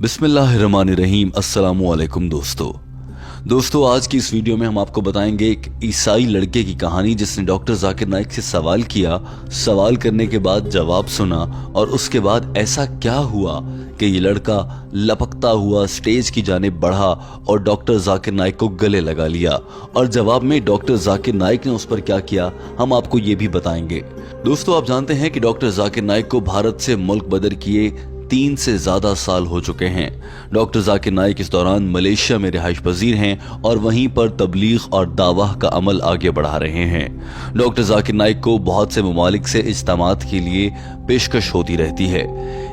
बिस्मिल्लाहिर्रहमानिर्रहीम। अस्सलामुअलैकुम दोस्तों आज की इस वीडियो में हम आपको बताएंगे एक ईसाई लड़के की कहानी जिसने डॉक्टर जाकिर नाइक से सवाल किया, सवाल करने के बाद जवाब सुना और उसके बाद ऐसा क्या हुआ कि ये लड़का लपकता हुआ स्टेज की जानिब बढ़ा और डॉक्टर जाकिर नाइक को गले लगा लिया और जवाब में डॉक्टर जाकिर नाइक ने उस पर क्या किया हम आपको ये भी बताएंगे। दोस्तों आप जानते हैं कि डॉक्टर जाकिर नाइक को भारत से मुल्क बदर किए 3 से ज्यादा साल हो चुके हैं। डॉक्टर जाकिर नाइक इस दौरान मलेशिया में रिहाइश पजीर हैं और वहीं पर तबलीग और दावा का अमल आगे बढ़ा रहे हैं। डॉक्टर जाकिर नाइक को बहुत से ममालिक से इज्तिमात के लिए पेशकश होती रहती है।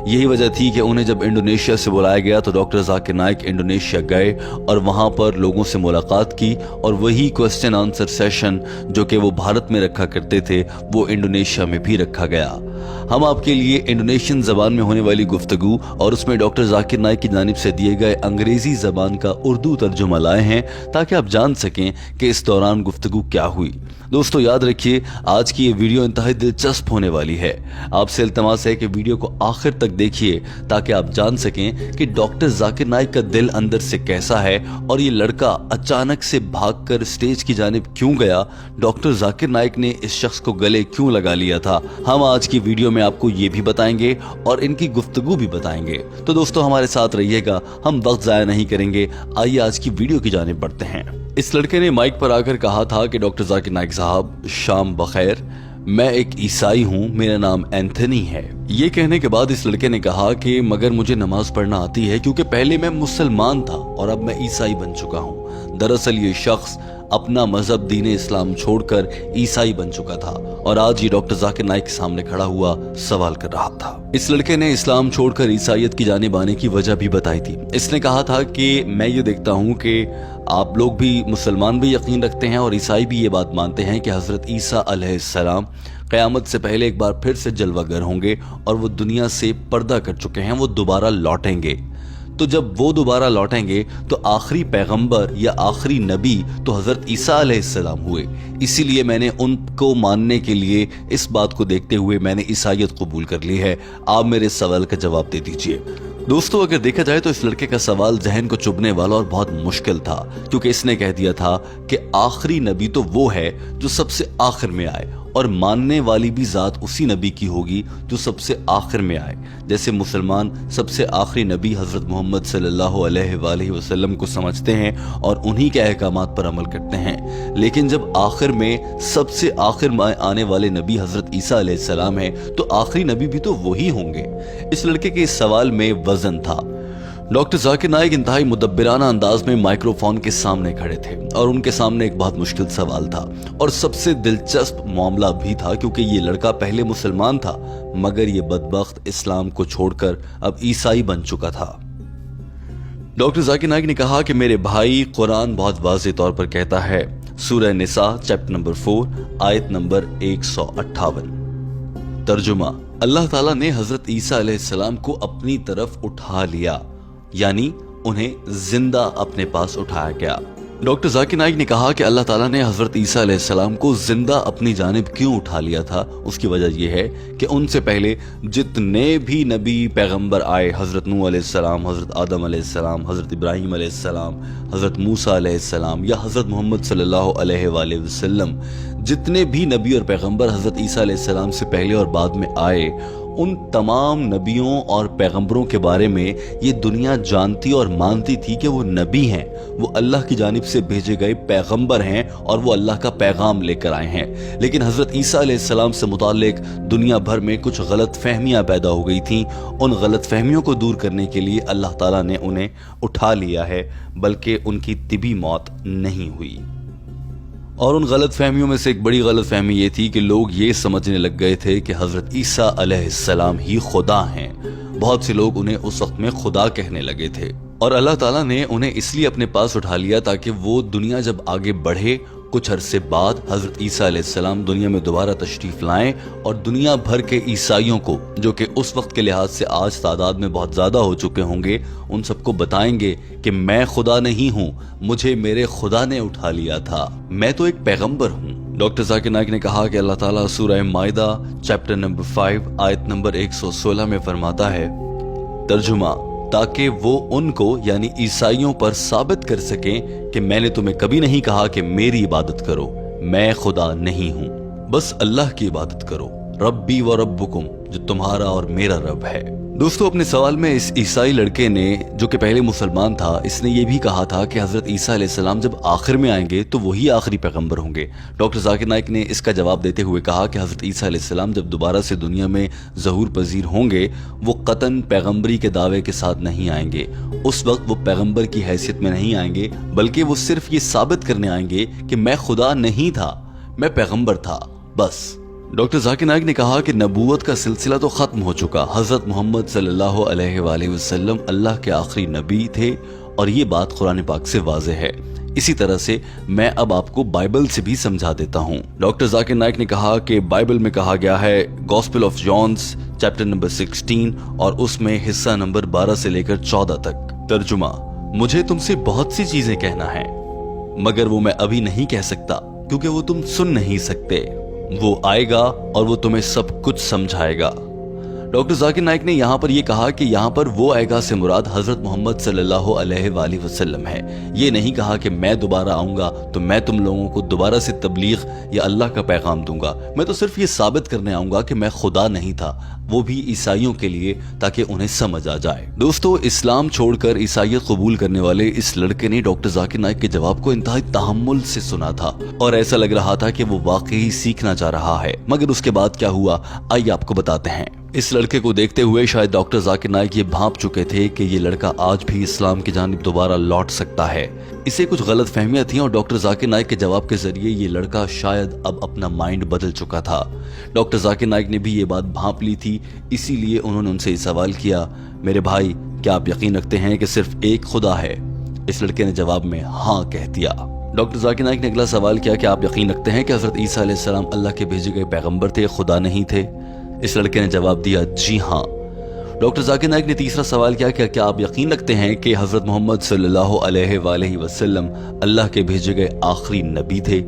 यही वजह थी कि उन्हें जब इंडोनेशिया से बुलाया गया तो डॉक्टर जाकिर नाइक इंडोनेशिया गए और वहां पर लोगों से मुलाकात की और वही क्वेश्चन आंसर सेशन जो कि वो भारत में रखा करते थे वो इंडोनेशिया में भी रखा गया। हम आपके लिए इंडोनेशियन जबान में होने वाली गुफ्तगू और उसमें डॉक्टर जाकिर नाइक की जानिब से दिए गए अंग्रेजी जबान का उर्दू तर्जुमा लाए हैं ताकि आप जान सकें कि इस दौरान गुफ्तगू क्या हुई। दोस्तों याद रखिए आज की ये वीडियो इंतहाई दिलचस्प होने वाली है। आपसे इल्तमास है कि वीडियो को आखिर तक देखिए ताकि आप जान सकें कि डॉक्टर जाकिर नाइक का दिल अंदर से कैसा है और ये लड़का अचानक से भागकर स्टेज की जानिब क्यों गया, डॉक्टर जाकिर नाइक ने इस शख्स को गले क्यों लगा लिया था। हम आज की वीडियो में आपको ये भी बताएंगे और इनकी गुफ्तगू भी बताएंगे। तो दोस्तों हमारे साथ रहिएगा, हम वक्त जाया नहीं करेंगे। आइए आज की वीडियो की जानिब बढ़ते हैं। इस लड़के ने माइक पर आकर कहा था कि डॉक्टर जाकिर नाइक साहब शाम बखैर, मैं एक ईसाई हूँ, मेरा नाम एंथनी है। ये कहने के बाद इस लड़के ने कहा कि मगर मुझे नमाज पढ़ना आती है क्योंकि पहले मैं मुसलमान था और अब मैं ईसाई बन चुका हूँ। दरअसल ये शख्स अपना मजहब दीन इस्लाम छोड़कर ईसाई बन चुका था और आज ये डॉक्टर जाकिर नाइक के सामने खड़ा हुआ सवाल कर रहा था। इस लड़के ने इस्लाम छोड़कर ईसाईयत की जानिब आने की वजह भी बताई थी। इसने कहा था कि मैं ये देखता हूँ कि आप लोग भी मुसलमान भी यकीन रखते हैं और ईसाई भी ये बात मानते हैं कि हजरत ईसा अलैहिस्सलाम क़यामत से पहले एक बार फिर से जलवागर होंगे और वो दुनिया से पर्दा कर चुके हैं, वो दोबारा लौटेंगे। तो जब वो दोबारा लौटेंगे तो आखिरी पैगंबर या आखिरी नबी तो हजरत ईसा अलैहिस्सलाम हुए। इसीलिए मैंने उनको मानने के लिए इस बात को देखते हुए मैंने ईसाईयत कबूल कर ली है। आप मेरे सवाल का जवाब दे दीजिए। दोस्तों अगर देखा जाए तो इस लड़के का सवाल जहन को चुभने वाला और बहुत मुश्किल था क्योंकि इसने कह दिया था कि आखिरी नबी तो वो है जो सबसे आखिर में आए और मानने वाली भी जात उसी नबी की होगी जो सबसे आखिर में आए। जैसे मुसलमान सबसे आखिरी नबी हजरत मोहम्मद सल्लल्लाहु अलैहि वसल्लम को समझते हैं और उन्हीं के अहकामात पर अमल करते हैं, लेकिन जब आखिर में सबसे आखिर में आने वाले नबी हजरत ईसा अलैहिस्सलाम है तो आखिरी नबी भी तो वही होंगे। इस लड़के के इस सवाल में वजन था। डॉक्टर जाकिर नाइक इंतहाई मुदब्बिराना अंदाज में माइक्रोफोन के सामने खड़े थे और उनके सामने एक बहुत मुश्किल सवाल था और सबसे दिलचस्प मामला भी था क्योंकि ये लड़का पहले मुसलमान था मगर ये बदबख्त इस्लाम को छोड़कर अब ईसाई बन चुका था। डॉक्टर जाकिर नाइक ने कहा कि मेरे भाई, कुरान बहुत वाज़ेह तौर पर कहता है, सूरह निसा चैप्टर नंबर 4 आयत नंबर 158। तर्जुमा, अल्लाह ताला ने हजरत ईसा अलैहिस्सलाम को अपनी तरफ उठा लिया, यानी उन्हें जिंदा अपने पास उठाया गया। डॉक्टर जाकिर नाइक ने कहा कि अल्लाह ताला ने हजरत ईसा अलैहिस्सलाम को जिंदा अपनी जानिब क्यों उठा लिया था। उसकी वजह यह है कि उनसे पहले जितने भी नबी पैगंबर आए, हजरत नूह अलैहिस्सलाम, हजरत आदम अलैहिस्सलाम, हजरत इब्राहिम अलैहिस्सलाम, हजरत मूसा अलैहिस्सलाम या हजरत मोहम्मद सल्लल्लाहु अलैहि वसल्लम, जितने भी नबी और पैगंबर हजरत ईसा अलैहिस्सलाम से पहले और बाद में आए, उन तमाम नबियों और पैगंबरों के बारे में ये दुनिया जानती और मानती थी कि वो नबी हैं, वो अल्लाह की जानिब से भेजे गए पैगंबर हैं और वो अल्लाह का पैगाम लेकर आए हैं। लेकिन हजरत ईसा अलैहिस्सलाम से मुताल्लिक दुनिया भर में कुछ गलत फहमियाँ पैदा हो गई थीं। उन गलत फहमियों को दूर करने के लिए अल्लाह ताला ने उन्हें उठा लिया है, बल्कि उनकी तिबी मौत नहीं हुई। और उन गलत फहमियों में से एक बड़ी गलत फहमी ये थी कि लोग ये समझने लग गए थे कि हजरत ईसा अलैहिस्सलाम ही खुदा हैं। बहुत से लोग उन्हें उस वक्त में खुदा कहने लगे थे और अल्लाह ताला ने उन्हें इसलिए अपने पास उठा लिया ताकि वो दुनिया जब आगे बढ़े कुछ अरसे बाद हजरत ईसा अलैहिस्सलाम दुनिया में दोबारा तशरीफ लाएं और दुनिया भर के ईसाइयों को, जो कि उस वक्त के लिहाज से आज तादाद में बहुत ज्यादा हो चुके होंगे, उन सबको बताएंगे कि मैं खुदा नहीं हूँ, मुझे मेरे खुदा ने उठा लिया था, मैं तो एक पैगंबर हूँ। डॉक्टर जाकिर नाइक ने कहा कि अल्लाह ताला सूरह माइदा चैप्टर नंबर 5 आयत नंबर 116 में फरमाता है, तर्जुमा, تاکہ وہ ان کو یعنی عیسائیوں پر ثابت کر سکیں کہ میں نے تمہیں کبھی نہیں کہا کہ میری عبادت کرو، میں خدا نہیں ہوں، بس اللہ کی عبادت کرو، ربی و ربکم، جو تمہارا اور میرا رب ہے۔ دوستو اپنے سوال میں اس عیسائی لڑکے نے جو کہ پہلے مسلمان تھا، اس نے یہ بھی کہا تھا کہ حضرت عیسیٰ علیہ السلام جب آخر میں آئیں گے تو وہی آخری پیغمبر ہوں گے۔ ڈاکٹر ذاکر نائک نے اس کا جواب دیتے ہوئے کہا کہ حضرت عیسیٰ علیہ السلام جب دوبارہ سے دنیا میں ظہور پذیر ہوں گے، وہ قطعاً پیغمبری کے دعوے کے ساتھ نہیں آئیں گے۔ اس وقت وہ پیغمبر کی حیثیت میں نہیں آئیں گے، بلکہ وہ صرف یہ ثابت کرنے آئیں گے کہ میں خدا نہیں تھا، میں پیغمبر تھا، بس۔ ڈاکٹر ذاکر نائک نے کہا کہ نبوت کا سلسلہ تو ختم ہو چکا، حضرت محمد صلی اللہ علیہ وآلہ وسلم اللہ کے آخری نبی تھے، اور یہ بات قرآن پاک سے واضح ہے۔ اسی طرح سے میں اب آپ کو بائبل سے بھی سمجھا دیتا ہوں۔ ڈاکٹر ذاکر نائک نے کہا کہ بائبل میں کہا گیا ہے، گوسپل آف جانس چیپٹر نمبر 16 اور اس میں حصہ نمبر 12 سے لے کر 14 تک۔ ترجمہ: مجھے تم سے بہت سی چیزیں کہنا ہے، مگر وہ میں ابھی نہیں کہہ سکتا کیونکہ وہ تم سن نہیں سکتے۔ وہ آئے گا اور وہ تمہیں سب کچھ سمجھائے گا۔ ڈاکٹر ذاکر نائک نے یہاں پر یہ کہا کہ یہاں پر وہ آئے گا سے مراد حضرت محمد صلی اللہ علیہ وآلہ وسلم ہے۔ یہ نہیں کہا کہ میں دوبارہ آؤں گا تو میں تم لوگوں کو دوبارہ سے تبلیغ یا اللہ کا پیغام دوں گا، میں تو صرف یہ ثابت کرنے آؤں گا کہ میں خدا نہیں تھا، وہ بھی عیسائیوں کے لیے تاکہ انہیں سمجھ آ جائے۔ دوستو اسلام چھوڑ کر عیسائیت قبول کرنے والے اس لڑکے نے ڈاکٹر ذاکر نائک کے جواب کو انتہائی تحمل سے سنا تھا اور ایسا لگ رہا تھا کہ وہ واقعی سیکھنا چاہ رہا ہے، مگر اس کے بعد کیا ہوا آئیے آپ کو بتاتے ہیں۔ اس لڑکے کو دیکھتے ہوئے شاید ڈاکٹر ذاکر نائک یہ بھانپ چکے تھے کہ یہ لڑکا آج بھی اسلام کی جانب دوبارہ لوٹ سکتا ہے۔ اسے کچھ غلط فہمیاں تھیں اور ڈاکٹر ذاکر نائک کے جواب کے ذریعے یہ لڑکا شاید اب اپنا مائنڈ بدل چکا تھا۔ ڈاکٹر ذاکر نائک نے بھی یہ بات بھانپ لی تھی، اسی لیے انہوں نے ان سے یہ سوال کیا، میرے بھائی کیا آپ یقین رکھتے ہیں کہ صرف ایک خدا ہے؟ اس لڑکے نے جواب میں ہاں کہہ دیا۔ ڈاکٹر ذاکر نائک نے اگلا سوال کیا کہ آپ یقین رکھتے ہیں کہ حضرت عیسیٰ علیہ السلام اللہ کے بھیجے گئے پیغمبر تھے، خدا نہیں تھے؟ اس لڑکے نے جواب دیا جی ہاں۔ ڈاکٹر ذاکر نائک نے تیسرا سوال کیا کہ کیا آپ یقین رکھتے ہیں کہ حضرت محمد صلی اللہ علیہ وآلہ وسلم اللہ کے بھیجے گئے آخری نبی تھے؟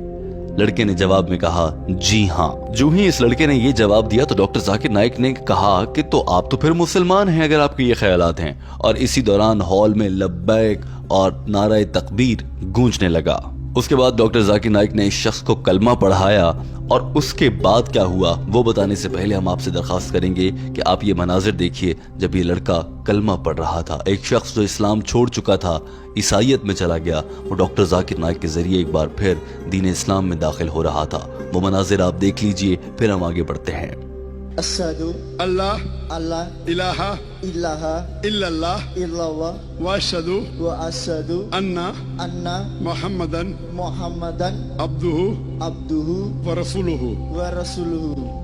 لڑکے نے جواب میں کہا جی ہاں۔ جو ہی اس لڑکے نے یہ جواب دیا تو ڈاکٹر ذاکر نائک نے کہا کہ تو آپ تو پھر مسلمان ہیں اگر آپ کے یہ خیالات ہیں، اور اسی دوران ہال میں لبیک اور نعرہ تکبیر گونجنے لگا۔ اس کے بعد ڈاکٹر ذاکر نائک نے اس شخص کو کلمہ پڑھایا، اور اس کے بعد کیا ہوا وہ بتانے سے پہلے ہم آپ سے درخواست کریں گے کہ آپ یہ مناظر دیکھیے جب یہ لڑکا کلمہ پڑھ رہا تھا۔ ایک شخص جو اسلام چھوڑ چکا تھا، عیسائیت میں چلا گیا، وہ ڈاکٹر ذاکر نائک کے ذریعے ایک بار پھر دین اسلام میں داخل ہو رہا تھا۔ وہ مناظر آپ دیکھ لیجئے، پھر ہم آگے بڑھتے ہیں۔ اشہدو اللہ اللہ الہ الہ الا اللہ الا اللہ واشہدو واشہدو ان ان محمدن محمدن عبدہ عبدہ ورسولہ۔ ورسولہ۔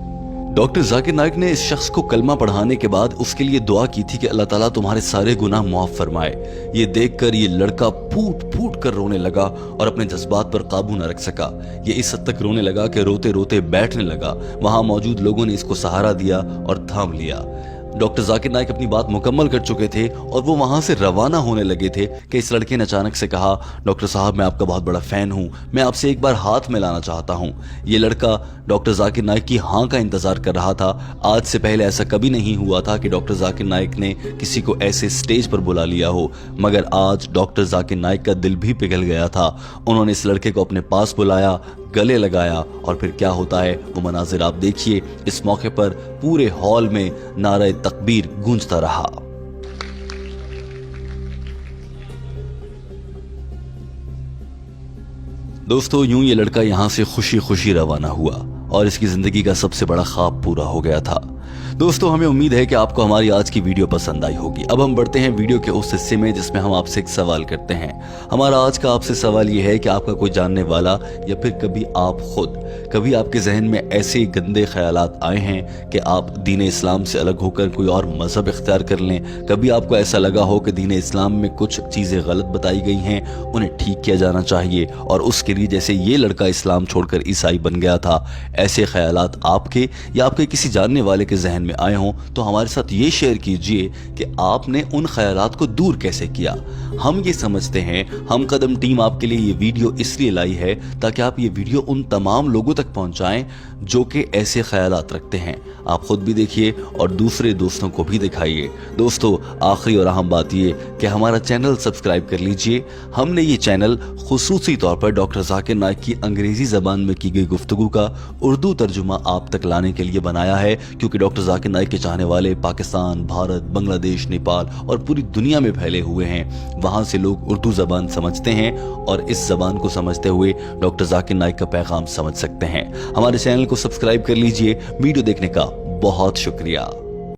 ڈاکٹر ذاکر نائک نے اس شخص کو کلمہ پڑھانے کے بعد اس کے لیے دعا کی تھی کہ اللہ تعالیٰ تمہارے سارے گناہ معاف فرمائے۔ یہ دیکھ کر یہ لڑکا پھوٹ پھوٹ کر رونے لگا اور اپنے جذبات پر قابو نہ رکھ سکا۔ یہ اس حد تک رونے لگا کہ روتے روتے بیٹھنے لگا۔ وہاں موجود لوگوں نے اس کو سہارا دیا اور تھام لیا۔ ڈاکٹر ذاکر نائک اپنی بات مکمل کر چکے تھے اور وہ وہاں سے روانہ ہونے لگے تھے کہ اس لڑکے نے اچانک سے کہا، ڈاکٹر صاحب میں آپ کا بہت بڑا فین ہوں، میں آپ سے ایک بار ہاتھ ملانا چاہتا ہوں۔ یہ لڑکا ڈاکٹر ذاکر نائک کی ہاں کا انتظار کر رہا تھا۔ آج سے پہلے ایسا کبھی نہیں ہوا تھا کہ ڈاکٹر ذاکر نائک نے کسی کو ایسے سٹیج پر بلا لیا ہو، مگر آج ڈاکٹر ذاکر نائک کا دل بھی پگھل گیا تھا۔ انہوں نے اس لڑکے کو اپنے پاس بلایا، گلے لگایا، اور پھر کیا ہوتا ہے وہ مناظر آپ دیکھیے۔ اس موقع پر پورے ہال میں نعرہ تکبیر گونجتا رہا۔ دوستو یوں یہ لڑکا یہاں سے خوشی خوشی روانہ ہوا اور اس کی زندگی کا سب سے بڑا خواب پورا ہو گیا تھا۔ دوستو ہمیں امید ہے کہ آپ کو ہماری آج کی ویڈیو پسند آئی ہوگی۔ اب ہم بڑھتے ہیں ویڈیو کے اس حصے میں جس میں ہم آپ سے ایک سوال کرتے ہیں۔ ہمارا آج کا آپ سے سوال یہ ہے کہ آپ کا کوئی جاننے والا یا پھر کبھی آپ خود کبھی آپ کے ذہن میں ایسے گندے خیالات آئے ہیں کہ آپ دین اسلام سے الگ ہو کر کوئی اور مذہب اختیار کر لیں؟ کبھی آپ کو ایسا لگا ہو کہ دین اسلام میں کچھ چیزیں غلط بتائی گئی ہیں، انہیں ٹھیک کیا جانا چاہیے، اور اس کے لیے جیسے یہ لڑکا اسلام چھوڑ کر عیسائی بن گیا تھا، ایسے خیالات آپ کے یا آپ کے کسی جاننے والے کے ذہن में आए हों तो हमारे साथ ये शेयर कीजिए कि आपने उन ख्यालात को दूर कैसे किया। हम ये समझते हैं, हम कदम टीम आपके लिए ये वीडियो इसलिए लाई है ताकि आप ये वीडियो उन तमाम लोगों तक पहुंचाएं जो कि ऐसे ख्यालात रखते हैं। आप खुद भी देखिए और दूसरे दोस्तों को भी दिखाइए। दोस्तों, आखिरी और अहम बात ये कि हमारा चैनल सब्सक्राइब कर लीजिए। हमने ये चैनल खुसूसी तौर पर डॉक्टर जाकिर नाइक की अंग्रेजी ज़बान में की गई गुफ्तगू का उर्दू तर्जुमा आप तक लाने के लिए बनाया है, क्योंकि डॉक्टर जाकिर नाइक के चाहने वाले पाकिस्तान, भारत, बांग्लादेश, नेपाल और पूरी दुनिया में फैले हुए हैं। वहाँ से लोग उर्दू ज़बान समझते हैं और इस ज़बान को समझते हुए डॉक्टर जाकिर नाइक का पैगाम समझ सकते हैं। हमारे चैनल को सब्सक्राइब कर लीजिए। वीडियो देखने का बहुत शुक्रिया।